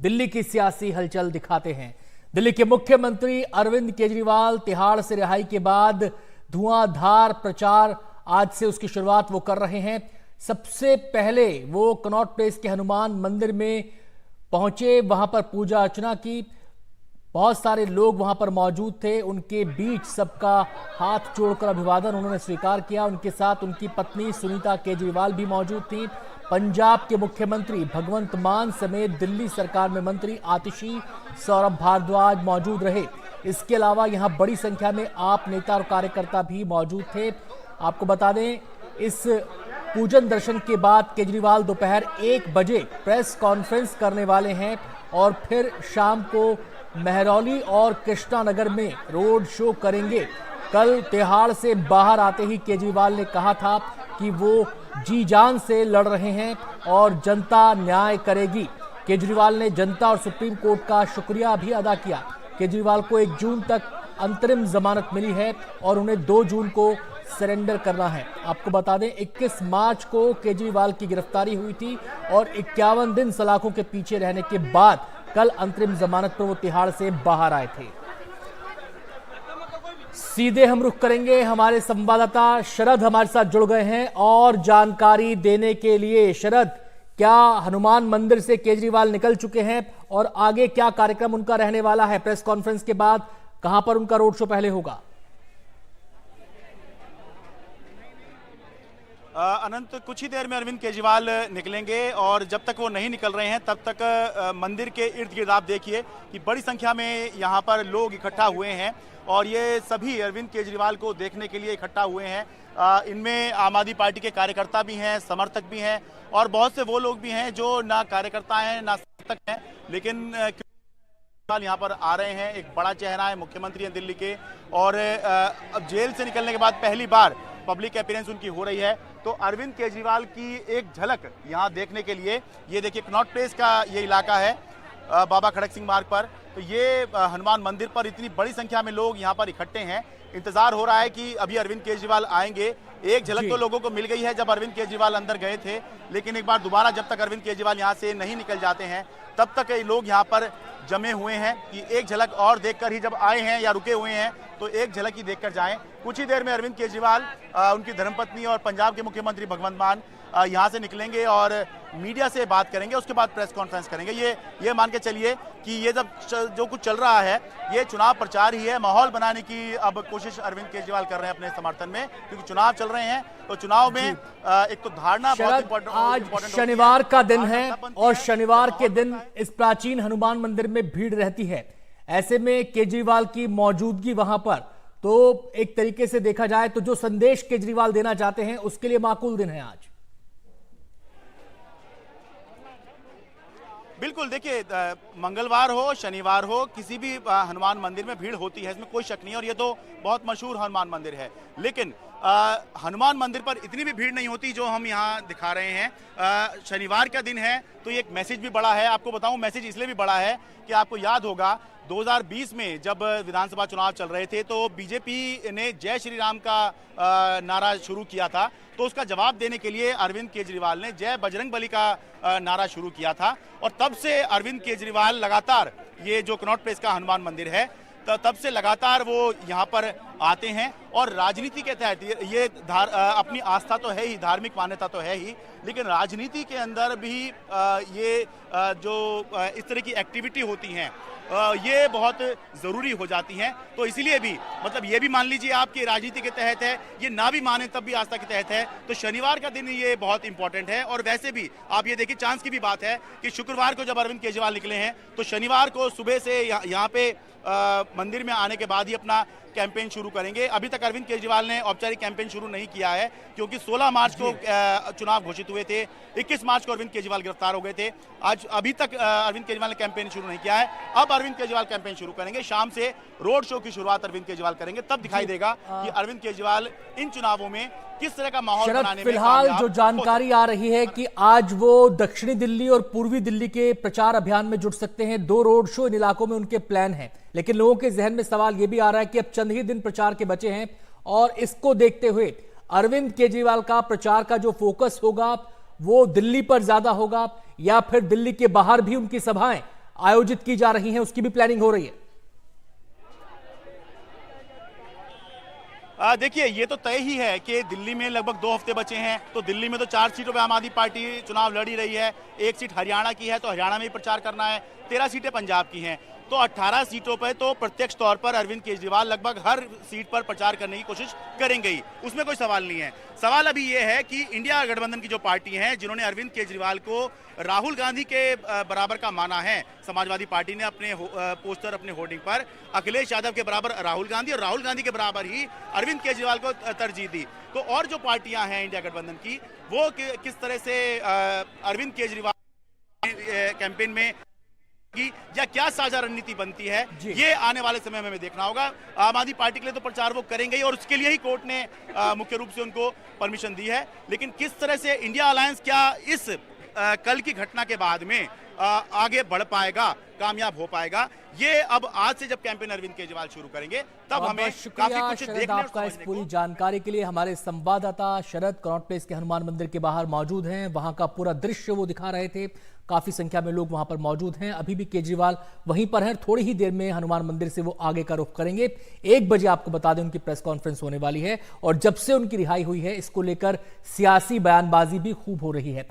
दिल्ली की सियासी हलचल दिखाते हैं। दिल्ली के मुख्यमंत्री अरविंद केजरीवाल तिहाड़ से रिहाई के बाद धुआंधार प्रचार आज से उसकी शुरुआत वो कर रहे हैं। सबसे पहले वो कनॉट प्लेस के हनुमान मंदिर में पहुंचे, वहां पर पूजा अर्चना की। बहुत सारे लोग वहां पर मौजूद थे, उनके बीच सबका हाथ जोड़कर अभिवादन उन्होंने स्वीकार किया। उनके साथ उनकी पत्नी सुनीता केजरीवाल भी मौजूद थी। पंजाब के मुख्यमंत्री भगवंत मान समेत दिल्ली सरकार में मंत्री आतिशी, सौरभ भारद्वाज मौजूद रहे। इसके अलावा यहां बड़ी संख्या में आप नेता और कार्यकर्ता भी मौजूद थे। आपको बता दें, इस पूजन दर्शन के बाद केजरीवाल दोपहर 1 बजे प्रेस कॉन्फ्रेंस करने वाले हैं और फिर शाम को महरौली और कृष्णानगर में रोड शो करेंगे। कल तिहाड़ से बाहर आते ही केजरीवाल ने कहा था कि वो जी जान से लड़ रहे हैं और जनता न्याय करेगी। केजरीवाल ने जनता और सुप्रीम कोर्ट का शुक्रिया भी अदा किया। केजरीवाल को 1 जून तक अंतरिम जमानत मिली है और उन्हें 2 जून को सरेंडर करना है। आपको बता दें, 21 मार्च को केजरीवाल की गिरफ्तारी हुई थी और 51 दिन सलाखों के पीछे रहने के बाद कल अंतरिम जमानत पर वो तिहाड़ से बाहर आए थे। सीधे हम रुख करेंगे, हमारे संवाददाता शरद हमारे साथ जुड़ गए हैं और जानकारी देने के लिए। शरद, क्या हनुमान मंदिर से केजरीवाल निकल चुके हैं और आगे क्या कार्यक्रम उनका रहने वाला है? प्रेस कॉन्फ्रेंस के बाद कहां पर उनका रोड शो पहले होगा? अनंत, कुछ ही देर में अरविंद केजरीवाल निकलेंगे और जब तक वो नहीं निकल रहे हैं तब तक मंदिर के इर्द गिर्द आप देखिए कि बड़ी संख्या में यहाँ पर लोग इकट्ठा हुए हैं और ये सभी अरविंद केजरीवाल को देखने के लिए इकट्ठा हुए हैं। इनमें आम आदमी पार्टी के कार्यकर्ता भी हैं, समर्थक भी हैं और बहुत से वो लोग भी हैं जो ना कार्यकर्ता हैं ना समर्थक हैं, लेकिन यहाँ पर आ रहे हैं। एक बड़ा चेहरा है, मुख्यमंत्री हैं दिल्ली के, और अब जेल से निकलने के बाद पहली बार पब्लिक अपीयरेंस उनकी हो रही है। तो अरविंद केजरीवाल की एक झलक यहाँ देखने के लिए, ये देखिए कनॉट प्लेस का ये इलाका है बाबा खड़क सिंह मार्ग पर। तो ये हनुमान मंदिर पर इतनी बड़ी संख्या में लोग यहाँ पर इकट्ठे हैं। इंतजार हो रहा है कि अभी अरविंद केजरीवाल आएंगे। एक झलक तो लोगों को मिल गई है जब अरविंद केजरीवाल अंदर गए थे, लेकिन एक बार दोबारा जब तक अरविंद केजरीवाल यहाँ से नहीं निकल जाते हैं तब तक लोग यहाँ पर जमे हुए हैं कि एक झलक और देखकर ही, जब आए हैं या रुके हुए हैं तो एक झलक ही देखकर जाएं। कुछ ही देर में अरविंद केजरीवाल, उनकी धर्मपत्नी और पंजाब के मुख्यमंत्री भगवंत मान यहाँ से निकलेंगे और मीडिया से बात करेंगे। उसके बाद प्रेस कॉन्फ्रेंस करेंगे। ये मान के चलिए कि ये जब जो कुछ चल रहा है ये चुनाव प्रचार ही है। माहौल बनाने की अब कोशिश अरविंद केजरीवाल कर रहे हैं अपने समर्थन में, क्योंकि चुनाव चल रहे हैं। तो चुनाव में एक तो धारणा बहुत इंपॉर्टेंट। आज शनिवार का दिन है और शनिवार के दिन इस प्राचीन हनुमान मंदिर में भीड़ रहती है। ऐसे में केजरीवाल की मौजूदगी वहां पर, तो एक तरीके से देखा जाए तो जो संदेश केजरीवाल देना चाहते हैं उसके लिए माकूल दिन है आज। बिल्कुल, देखिए मंगलवार हो शनिवार हो किसी भी हनुमान मंदिर में भीड़ होती है, इसमें कोई शक नहीं है और ये तो बहुत मशहूर हनुमान मंदिर है। लेकिन हनुमान मंदिर पर इतनी भी भीड़ नहीं होती जो हम यहाँ दिखा रहे हैं। शनिवार का दिन है तो ये एक मैसेज भी बड़ा है। आपको बताऊं, मैसेज इसलिए भी बड़ा है कि आपको याद होगा 2020 में जब विधानसभा चुनाव चल रहे थे तो बीजेपी ने जय श्री राम का नारा शुरू किया था, तो उसका जवाब देने के लिए अरविंद केजरीवाल ने जय बजरंगबली का नारा शुरू किया था। और तब से अरविंद केजरीवाल लगातार, ये जो कनॉट प्लेस का हनुमान मंदिर है, तब से लगातार वो यहाँ पर आते हैं और राजनीति के तहत ये अपनी आस्था तो है ही, धार्मिक मान्यता तो है ही, लेकिन राजनीति के अंदर भी ये जो इस तरह की एक्टिविटी होती हैं ये बहुत ज़रूरी हो जाती हैं। तो इसीलिए भी, मतलब ये भी मान लीजिए आपकी राजनीति के तहत है, ये ना भी माने तब भी आस्था के तहत है। तो शनिवार का दिन ये बहुत इंपॉर्टेंट है। और वैसे भी आप ये देखिए, चांस की भी बात है कि शुक्रवार को जब अरविंद केजरीवाल निकले हैं तो शनिवार को सुबह से यहाँ पे मंदिर में आने के बाद ही अपना कैंपेन शुरू करेंगे। अभी तक अरविंद केजरीवाल ने औपचारिक कैंपेन शुरू नहीं किया है, क्योंकि 16 मार्च को चुनाव घोषित हुए थे, 21 मार्च को अरविंद केजरीवाल गिरफ्तार हो गए थे। आज अभी तक अरविंद केजरीवाल ने कैंपेन शुरू नहीं किया है। अब अरविंद केजरीवाल कैंपेन शुरू करेंगे। शाम से रोड शो की शुरुआत अरविंद केजरीवाल करेंगे, तब दिखाई देगा कि अरविंद केजरीवाल इन चुनावों में किस तरह का माहौल बनाने में फिलहाल जो जानकारी आ रही है कि आज वो दक्षिणी दिल्ली और पूर्वी दिल्ली के प्रचार अभियान में जुट सकते हैं। 2 रोड शो इन इलाकों में उनके प्लान हैं, लेकिन लोगों के जहन में सवाल यह भी आ रहा है कि अब चंद ही दिन प्रचार के बचे हैं और इसको देखते हुए अरविंद केजरीवाल का प्रचार का जो फोकस होगा वो दिल्ली पर ज्यादा होगा या फिर दिल्ली के बाहर भी उनकी सभाएं आयोजित की जा रही हैं, उसकी भी प्लानिंग हो रही है? देखिए, ये तो तय ही है कि दिल्ली में लगभग 2 हफ्ते बचे हैं, तो दिल्ली में तो 4 सीटों पे आम आदमी पार्टी चुनाव लड़ ही रही है। 1 सीट हरियाणा की है, तो हरियाणा में ही प्रचार करना है। 13 सीटें पंजाब की हैं, तो 18 सीटों पर तो प्रत्यक्ष तौर पर अरविंद केजरीवाल लगभग हर सीट पर प्रचार करने की कोशिश करेंगे ही, उसमें कोई सवाल नहीं है। सवाल अभी ये है कि इंडिया गठबंधन की जो पार्टी है, जिन्होंने अरविंद केजरीवाल को राहुल गांधी के बराबर का माना है, समाजवादी पार्टी ने अपने पोस्टर, अपने होर्डिंग पर अखिलेश यादव के बराबर राहुल गांधी और राहुल गांधी के बराबर ही अरविंद केजरीवाल को तरजीह दी। तो और जो पार्टियां हैं इंडिया गठबंधन की, वो किस तरह से अरविंद केजरीवाल कैंपेन में या क्या साझा रणनीति बनती है, ये आने वाले समय में हमें देखना होगा। आम आदमी पार्टी के लिए तो प्रचार वो करेंगे ही, और उसके लिए ही कोर्ट ने मुख्य रूप से उनको परमिशन दी है। लेकिन किस तरह से इंडिया अलायंस क्या इस कल की घटना के बाद में आगे बढ़ पाएगा, कामयाब हो पाएगा, ये अब आज से जब कैंपेन अरविंद केजरीवाल शुरू करेंगे तब हमें काफी कुछ देखने और आपका इस समझने पूरी को। जानकारी के लिए हमारे संवाददाता शरद कनॉट प्लेस के हनुमान मंदिर के बाहर मौजूद हैं। वहां का पूरा दृश्य वो दिखा रहे थे। काफी संख्या में लोग वहां पर मौजूद हैं। अभी भी केजरीवाल वहीं पर हैं। थोड़ी ही देर में हनुमान मंदिर से वो आगे का रुख करेंगे। 1 बजे आपको बता दें उनकी प्रेस कॉन्फ्रेंस होने वाली है, और जब से उनकी रिहाई हुई है इसको लेकर सियासी बयानबाजी भी खूब हो रही है।